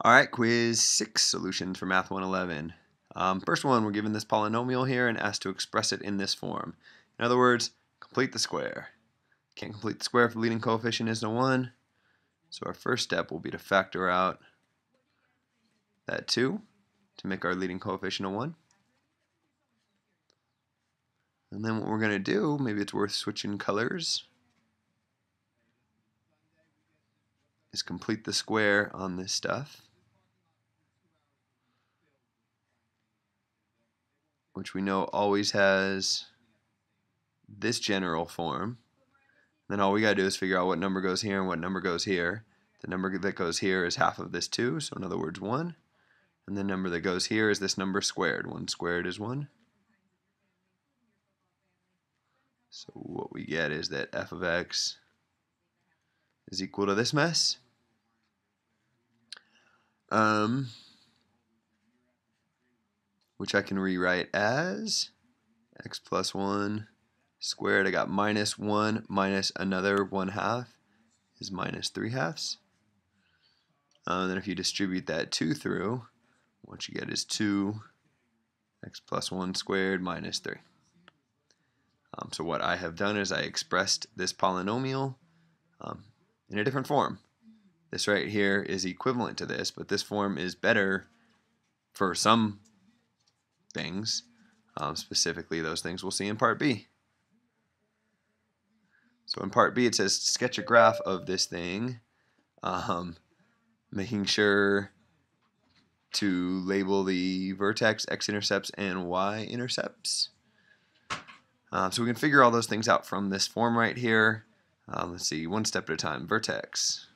Alright, quiz 6 solutions for Math 111. First one, we're given this polynomial here and asked to express it in this form. In other words, complete the square. Can't complete the square if the leading coefficient isn't a 1. So our first step will be to factor out that 2 to make our leading coefficient a 1. And then what we're going to do, maybe it's worth switching colors, is complete the square on this stuff, which we know always has this general form. Then all we got to do is figure out what number goes here and what number goes here. The number that goes here is half of this 2, so in other words 1. And the number that goes here is this number squared. 1 squared is 1. So what we get is that f of x is equal to this mess. Which I can rewrite as x plus 1 squared. I got minus 1 minus another 1/2 is minus 3/2. And then if you distribute that 2 through, what you get is 2 x plus 1 squared minus 3. So what I have done is I expressed this polynomial in a different form. This right here is equivalent to this, but this form is better for some things, specifically those things we'll see in part B. So in part B it says sketch a graph of this thing, making sure to label the vertex, x-intercepts, and y-intercepts. So we can figure all those things out from this form right here. Let's see, one step at a time. Vertex.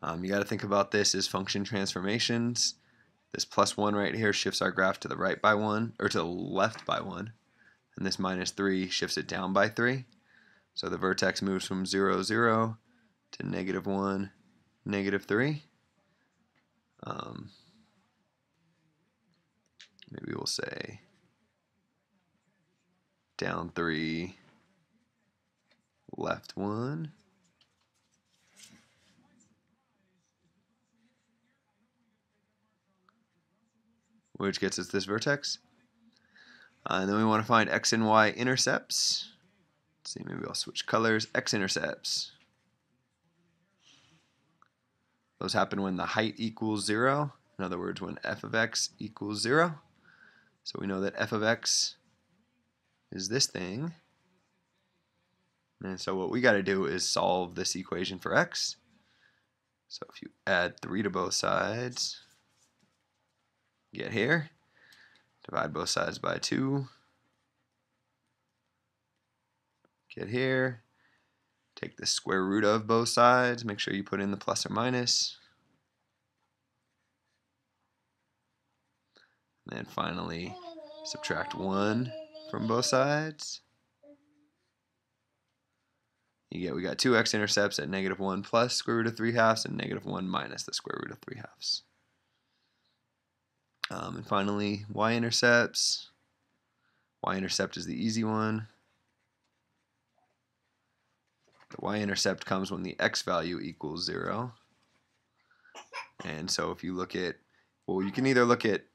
You got to think about this as function transformations. This plus 1 right here shifts our graph to the right by 1, or to the left by 1. And this minus 3 shifts it down by 3. So the vertex moves from 0, 0 to -1, -3. Maybe we'll say down 3, left 1. Which gets us this vertex. And then we want to find x and y intercepts. Let's see, maybe I'll switch colors. X-intercepts. Those happen when the height equals 0. In other words, when f of x equals 0. So we know that f of x is this thing. And so what we got to do is solve this equation for x. So if you add 3 to both sides, get here. Divide both sides by 2. Get here. Take the square root of both sides. Make sure you put in the plus or minus. And then finally, subtract 1 from both sides. We got 2 x-intercepts at -1 plus square root of 3/2 and -1 minus the square root of 3/2. And finally, y-intercepts. Y-intercept is the easy one. The y-intercept comes when the x value equals 0. And so if you look at, well, you can either look at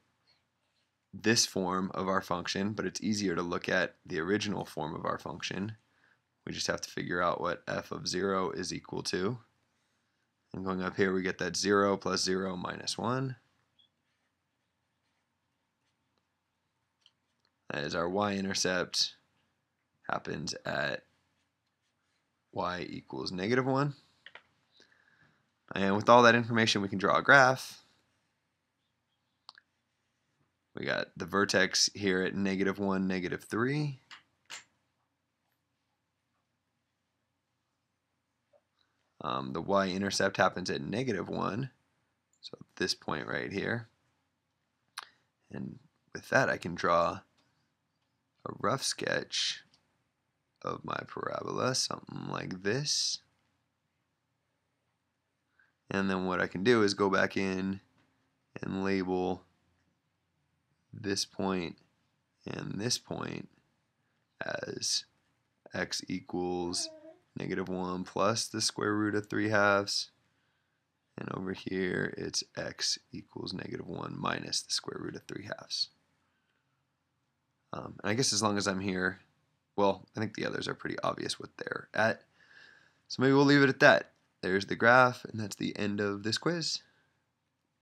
this form of our function, but it's easier to look at the original form of our function. We just have to figure out what f of 0 is equal to. And going up here, we get that 0 plus 0 minus 1. That is our y-intercept happens at y equals -1. And with all that information, we can draw a graph. We got the vertex here at -1, -3. The y-intercept happens at -1, so this point right here. And with that, I can draw a rough sketch of my parabola, something like this. And then what I can do is go back in and label this point and this point as x equals -1 plus the square root of 3/2 And over here, it's x equals -1 minus the square root of 3/2. And I guess as long as I'm here, well, I think the others are pretty obvious what they're at. So maybe we'll leave it at that. There's the graph, and that's the end of this quiz.